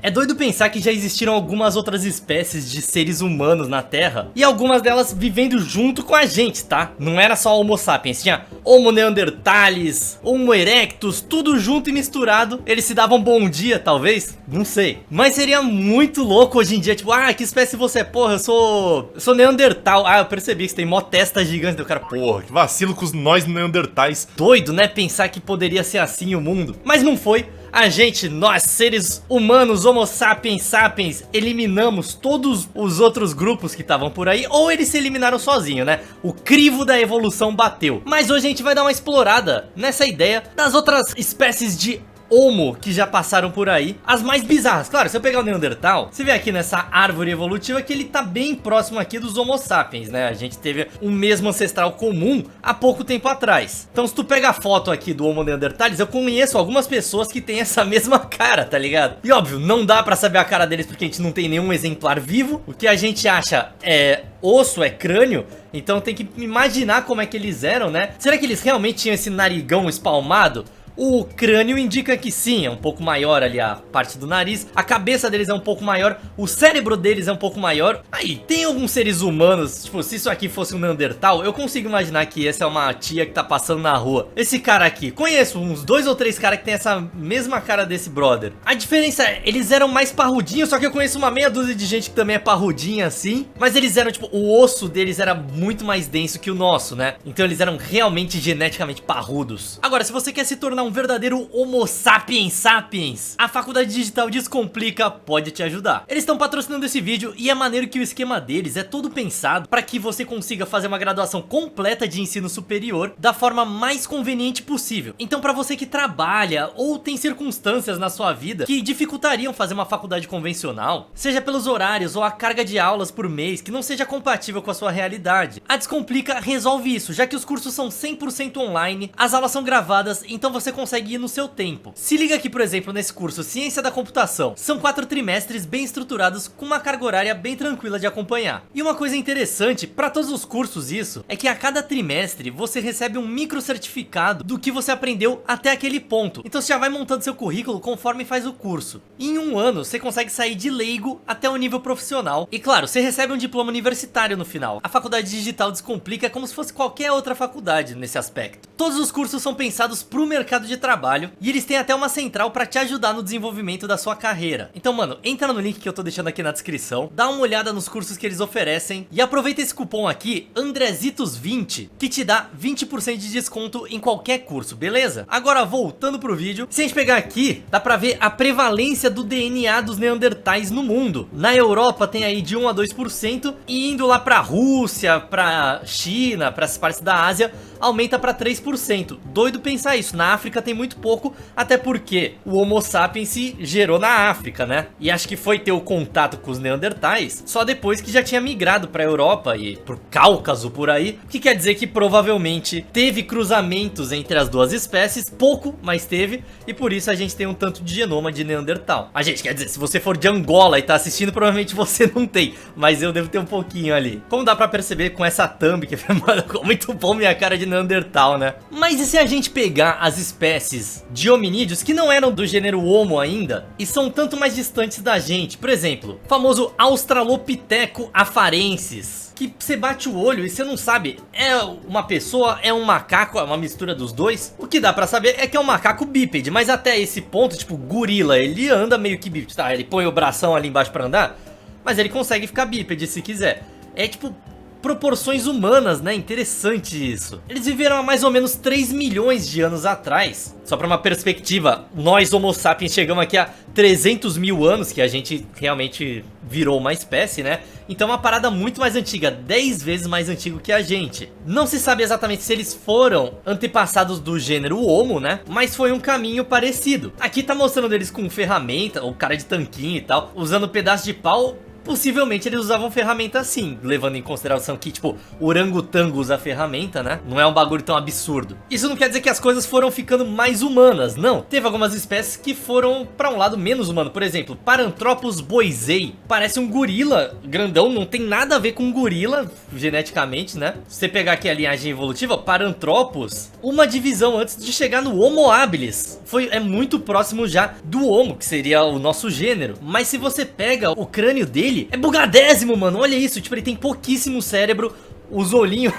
É doido pensar que já existiram algumas outras espécies de seres humanos na Terra, e algumas delas vivendo junto com a gente, tá? Não era só Homo sapiens, tinha Homo neanderthalis, Homo erectus, tudo junto e misturado. Eles se davam bom dia, talvez? Não sei. Mas seria muito louco hoje em dia, tipo, ah, que espécie você é? Porra, eu sou neandertal. Ah, eu percebi que você tem mó testa gigante. Do cara, Porra, que vacilo com nós neandertais. doido, né? Pensar que poderia ser assim o mundo. Mas não foi. A gente, nós seres humanos, Homo sapiens sapiens, eliminamos todos os outros grupos que estavam por aí, ou eles se eliminaram sozinhos, né? O crivo da evolução bateu. Mas hoje a gente vai dar uma explorada nessa ideia das outras espécies de Homo que já passaram por aí, as mais bizarras. Claro, se eu pegar o Neandertal, você vê aqui nessa árvore evolutiva que ele tá bem próximo aqui dos Homo sapiens, né? A gente teve um mesmo ancestral comum há pouco tempo atrás. Então se tu pega a foto aqui do Homo neanderthalis, eu conheço algumas pessoas que têm essa mesma cara, tá ligado? E óbvio, não dá pra saber a cara deles porque a gente não tem nenhum exemplar vivo. O que a gente acha é osso, é crânio. Então tem que imaginar como é que eles eram, né? Será que eles realmente tinham esse narigão espalmado? O crânio indica que sim, é um pouco maior ali a parte do nariz. A cabeça deles é um pouco maior, o cérebro deles é um pouco maior. Aí, tem alguns seres humanos, tipo, se isso aqui fosse um Neandertal, eu consigo imaginar que essa é uma tia que tá passando na rua. Esse cara aqui, conheço uns 2 ou 3 caras que tem essa mesma cara desse brother. A diferença é, eles eram mais parrudinhos, só que eu conheço uma meia dúzia de gente que também é parrudinha assim. Mas eles eram, tipo, o osso deles era muito mais denso que o nosso, né? Então eles eram realmente geneticamente parrudos. Agora, se você quer se tornar um verdadeiro Homo sapiens sapiens, a Faculdade Digital Descomplica pode te ajudar. Eles estão patrocinando esse vídeo e é maneiro que o esquema deles é todo pensado para que você consiga fazer uma graduação completa de ensino superior da forma mais conveniente possível. Então para você que trabalha ou tem circunstâncias na sua vida que dificultariam fazer uma faculdade convencional, seja pelos horários ou a carga de aulas por mês que não seja compatível com a sua realidade, a Descomplica resolve isso, já que os cursos são 100% online, as aulas são gravadas, então você consegue ir no seu tempo. Se liga aqui, por exemplo, nesse curso Ciência da Computação. São 4 trimestres bem estruturados com uma carga horária bem tranquila de acompanhar. E uma coisa interessante para todos os cursos isso, é que a cada trimestre você recebe um micro certificado do que você aprendeu até aquele ponto. Então você já vai montando seu currículo conforme faz o curso. E em um ano você consegue sair de leigo até o nível profissional. E claro, você recebe um diploma universitário no final. A Faculdade Digital Descomplica é como se fosse qualquer outra faculdade nesse aspecto. Todos os cursos são pensados para o mercado de trabalho e eles têm até uma central para te ajudar no desenvolvimento da sua carreira. Então, mano, entra no link que eu tô deixando aqui na descrição, dá uma olhada nos cursos que eles oferecem e aproveita esse cupom aqui, Andrezitos20, que te dá 20% de desconto em qualquer curso, beleza? Agora, voltando pro vídeo, se a gente pegar aqui, dá pra ver a prevalência do DNA dos neandertais no mundo. Na Europa tem aí de 1 a 2% e indo lá pra Rússia, pra China, pra essas partes da Ásia, aumenta pra 3%. Doido pensar isso, na África tem muito pouco, até porque o Homo sapiens se gerou na África, né? E acho que foi ter o contato com os neandertais só depois que já tinha migrado pra Europa e pro Cáucaso por aí, o que quer dizer que provavelmente teve cruzamentos entre as duas espécies, pouco, mas teve, e por isso a gente tem um tanto de genoma de Neandertal. A gente, quer dizer, se você for de Angola e tá assistindo, provavelmente você não tem, mas eu devo ter um pouquinho ali. Como dá pra perceber com essa thumb, que mano, ficou muito bom minha cara de Neandertal, né? Mas e se a gente pegar as espécies de hominídeos que não eram do gênero Homo ainda e são tanto mais distantes da gente? Por exemplo, o famoso Australopithecus afarensis, que você bate o olho e você não sabe, é uma pessoa, é um macaco, é uma mistura dos dois. O que dá pra saber é que é um macaco bípede, mas até esse ponto, tipo, gorila, ele anda meio que bípede, tá? Ele põe o bração ali embaixo pra andar, mas ele consegue ficar bípede se quiser. É tipo proporções humanas, né? Interessante isso. Eles viveram há mais ou menos 3 milhões de anos atrás. Só pra uma perspectiva, nós Homo sapiens chegamos aqui a 300 mil anos, que a gente realmente virou uma espécie, né? Então é uma parada muito mais antiga, 10 vezes mais antigo que a gente. Não se sabe exatamente se eles foram antepassados do gênero Homo, né? Mas foi um caminho parecido. Aqui tá mostrando eles com ferramenta, o cara de tanquinho e tal, usando pedaço de pau. possivelmente eles usavam ferramenta assim, levando em consideração que, tipo, o orangotango usa ferramenta, né? Não é um bagulho tão absurdo. Isso não quer dizer que as coisas foram ficando mais humanas, não. Teve algumas espécies que foram pra um lado menos humano. Por exemplo, Paranthropus boisei. Parece um gorila grandão, não tem nada a ver com um gorila, geneticamente, né? Se você pegar aqui a linhagem evolutiva, Paranthropus, uma divisão antes de chegar no Homo habilis. É muito próximo já do Homo, que seria o nosso gênero. Mas se você pega o crânio dele, é bugadésimo, mano. Olha isso, tipo, ele tem pouquíssimo cérebro. Os olhinhos,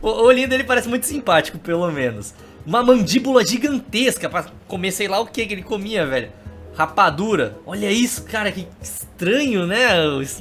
o olhinho dele parece muito simpático, pelo menos. Uma mandíbula gigantesca pra comer sei lá o que ele comia, velho. Rapadura. Olha isso, cara, que estranho, né,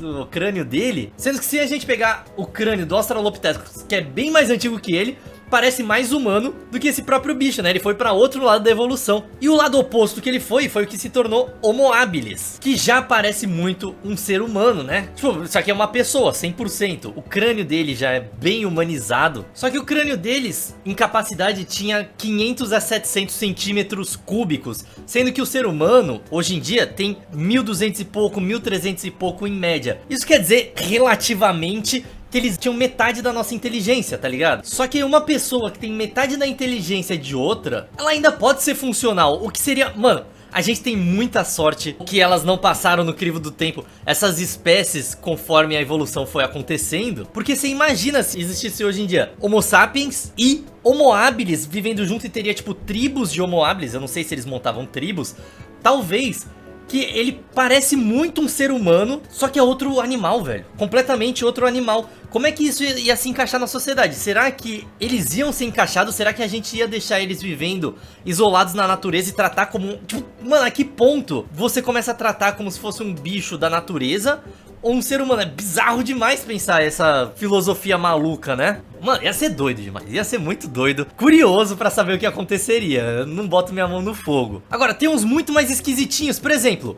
o crânio dele. Sendo que se a gente pegar o crânio do Australopithecus, que é bem mais antigo que ele, parece mais humano do que esse próprio bicho, né? Ele foi pra outro lado da evolução. E o lado oposto que ele foi o que se tornou Homo habilis, que já parece muito um ser humano, né? Tipo, isso aqui é uma pessoa, 100%. O crânio dele já é bem humanizado. Só que o crânio deles, em capacidade, tinha 500 a 700 centímetros cúbicos. Sendo que o ser humano, hoje em dia, tem 1.200 e pouco, 1.300 e pouco em média. Isso quer dizer, relativamente, que eles tinham metade da nossa inteligência, tá ligado? Só que uma pessoa que tem metade da inteligência de outra, ela ainda pode ser funcional, o que seria... Mano, a gente tem muita sorte que elas não passaram no crivo do tempo, essas espécies, conforme a evolução foi acontecendo. Porque você imagina se existisse hoje em dia Homo sapiens e Homo habilis vivendo junto e teria tipo tribos de Homo habilis. Eu não sei se eles montavam tribos, talvez... que ele parece muito um ser humano, só que é outro animal, velho. Completamente outro animal. Como é que isso ia se encaixar na sociedade? Será que eles iam ser encaixados? Será que a gente ia deixar eles vivendo isolados na natureza e tratar como... Tipo, mano, a que ponto você começa a tratar como se fosse um bicho da natureza ou um ser humano? É bizarro demais pensar essa filosofia maluca, né? Mano, ia ser doido demais, ia ser muito doido. Curioso pra saber o que aconteceria. Eu não boto minha mão no fogo. Agora, tem uns muito mais esquisitinhos. Por exemplo,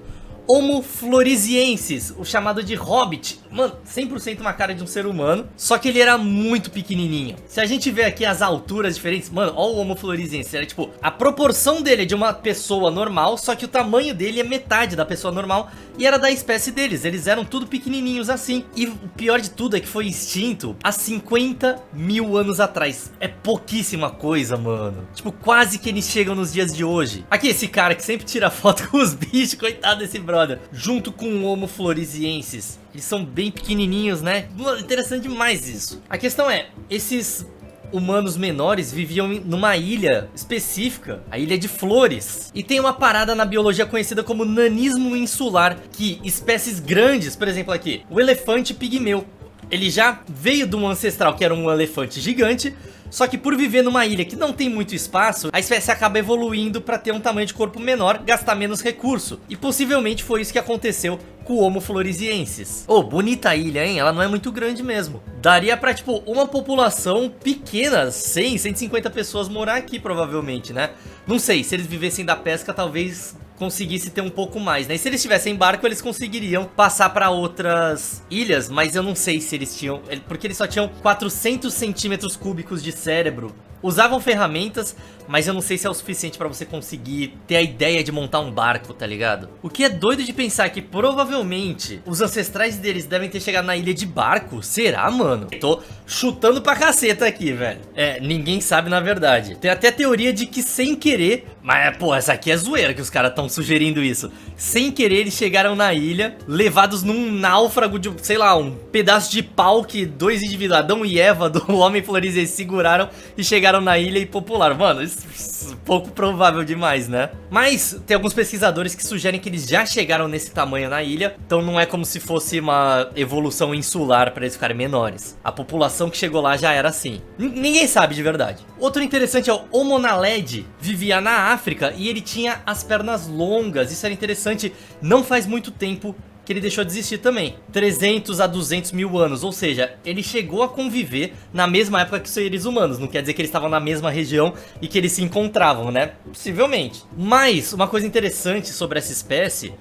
Homo floresiensis, o chamado de Hobbit. Mano, 100% uma cara de um ser humano, só que ele era muito pequenininho. Se a gente vê aqui as alturas diferentes, mano, ó o Homo floresiensis, era tipo, a proporção dele é de uma pessoa normal, só que o tamanho dele é metade da pessoa normal e era da espécie deles. Eles eram tudo pequenininhos assim. E o pior de tudo é que foi extinto há 50 mil anos atrás. É pouquíssima coisa, mano. Tipo, quase que eles chegam nos dias de hoje. Aqui esse cara que sempre tira foto com os bichos, coitado desse brother, junto com o Homo floresiensis. Eles são bem pequenininhos, né? Interessante demais isso. A questão é, esses humanos menores viviam numa ilha específica, a Ilha de Flores. E tem uma parada na biologia conhecida como nanismo insular, que espécies grandes, por exemplo aqui, o elefante pigmeu, ele já veio de um ancestral que era um elefante gigante. Só que por viver numa ilha que não tem muito espaço, a espécie acaba evoluindo para ter um tamanho de corpo menor, gastar menos recurso. E possivelmente foi isso que aconteceu com o Homo floresiensis. Oh, bonita ilha, hein? Ela não é muito grande mesmo. Daria pra, tipo, uma população pequena, 100, 150 pessoas morar aqui, provavelmente, né? Não sei, se eles vivessem da pesca, talvez conseguisse ter um pouco mais, né? E se eles tivessem barco, eles conseguiriam passar para outras ilhas, mas eu não sei se eles tinham... Porque eles só tinham 400 centímetros cúbicos de cérebro. Usavam ferramentas, mas eu não sei se é o suficiente pra você conseguir ter a ideia de montar um barco, tá ligado? O que é doido de pensar que provavelmente os ancestrais deles devem ter chegado na ilha de barco. Será, mano? Tô chutando pra caceta aqui, velho. É, ninguém sabe na verdade. Tem até teoria de que sem querer... Mas, pô, essa aqui é zoeira que os caras estão sugerindo isso. Sem querer, eles chegaram na ilha, levados num náufrago de, sei lá, um pedaço de pau que dois indivíduos, Adão e Eva, do Homem Floresiensis, seguraram e chegaram na ilha e popularam. Mano, isso é pouco provável demais, né? Mas tem alguns pesquisadores que sugerem que eles já chegaram nesse tamanho na ilha, então não é como se fosse uma evolução insular para eles ficarem menores. A população que chegou lá já era assim. Ninguém sabe de verdade. Outro interessante é o Homo naledi, vivia na África e ele tinha as pernas longas. Isso era interessante, não faz muito tempo que ele deixou de existir também, 300 a 200 mil anos, ou seja, ele chegou a conviver na mesma época que os seres humanos, não quer dizer que eles estavam na mesma região e que eles se encontravam, né? Possivelmente. Mas uma coisa interessante sobre essa espécie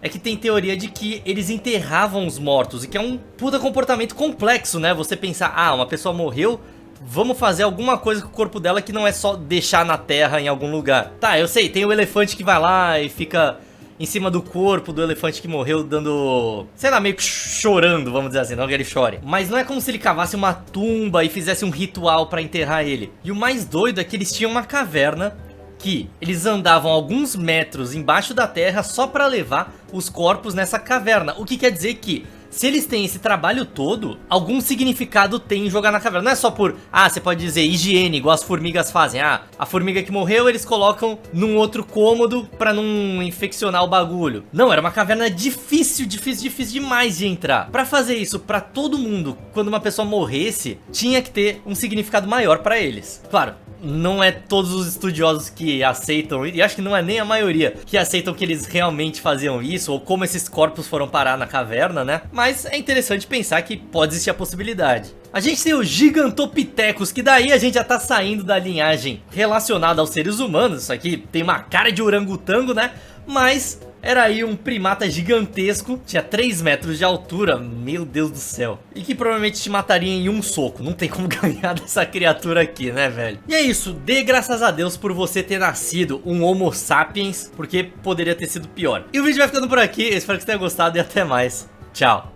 é que tem teoria de que eles enterravam os mortos, e que é um puta comportamento complexo, né? Você pensar, ah, uma pessoa morreu, vamos fazer alguma coisa com o corpo dela que não é só deixar na terra em algum lugar. Tá, eu sei, tem o elefante que vai lá e fica em cima do corpo do elefante que morreu, dando, sei lá, meio que chorando, vamos dizer assim, não que ele chore. Mas não é como se ele cavasse uma tumba e fizesse um ritual pra enterrar ele. E o mais doido é que eles tinham uma caverna que eles andavam alguns metros embaixo da terra só pra levar os corpos nessa caverna. O que quer dizer que, se eles têm esse trabalho todo, algum significado tem em jogar na caverna. Não é só por, você pode dizer higiene, igual as formigas fazem. A formiga que morreu eles colocam num outro cômodo pra não infeccionar o bagulho. Não, era uma caverna difícil demais de entrar. Pra fazer isso pra todo mundo, quando uma pessoa morresse, tinha que ter um significado maior pra eles. Claro, não é todos os estudiosos que aceitam, e acho que não é nem a maioria, que aceitam que eles realmente faziam isso, ou como esses corpos foram parar na caverna, né? Mas é interessante pensar que pode existir a possibilidade. A gente tem os Gigantopithecus, que daí a gente já tá saindo da linhagem relacionada aos seres humanos. Isso aqui tem uma cara de orangotango, né? Mas era aí um primata gigantesco, tinha 3 metros de altura, meu Deus do céu. E que provavelmente te mataria em um soco, não tem como ganhar dessa criatura aqui, né, velho? E é isso, dê graças a Deus por você ter nascido um Homo sapiens, porque poderia ter sido pior. E o vídeo vai ficando por aqui, eu espero que você tenha gostado e até mais. Tchau.